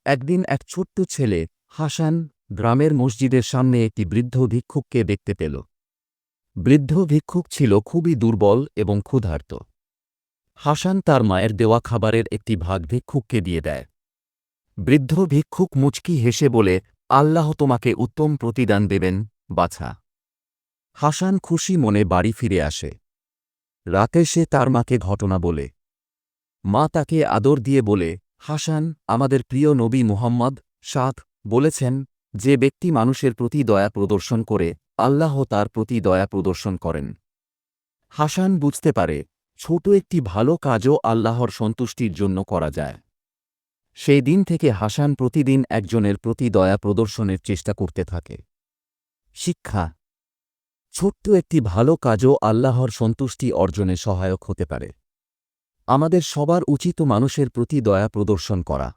একদিন এক ছোট্ট ছেলে হাসান গ্রামের মসজিদের সামনে একটি বৃদ্ধ ভিক্ষুককে দেখতে পেল। বৃদ্ধ ভিক্ষুক ছিল খুবই দুর্বল এবং ক্ষুধার্ত। হাসান তার মায়ের দেওয়া খাবারের একটি ভাগ ভিক্ষুককে দিয়ে দেয়। বৃদ্ধ ভিক্ষুক মুচকি হেসে বলে, আল্লাহ তোমাকে উত্তম প্রতিদান দেবেন, বাছা। হাসান খুশি মনে বাড়ি ফিরে আসে। রাতে সে তার মাকে ঘটনা বলে। মা তাকে আদর দিয়ে বলে, হাসান, আমাদের প্রিয় নবী মুহাম্মদ বলেছেন, যে ব্যক্তি মানুষের প্রতি দয়া প্রদর্শন করে, আল্লাহ তার প্রতি দয়া প্রদর্শন করেন। হাসান বুঝতে পারে, ছোট একটি ভালো কাজও আল্লাহর সন্তুষ্টির জন্য করা যায়। সেই দিন থেকে হাসান প্রতিদিন একজনের প্রতি দয়া প্রদর্শনের চেষ্টা করতে থাকে। শিক্ষা: ছোট্ট একটি ভালো কাজও আল্লাহর সন্তুষ্টি অর্জনে সহায়ক হতে পারে। আমাদের সবার উচিত মানুষের প্রতি দয়া প্রদর্শন করা।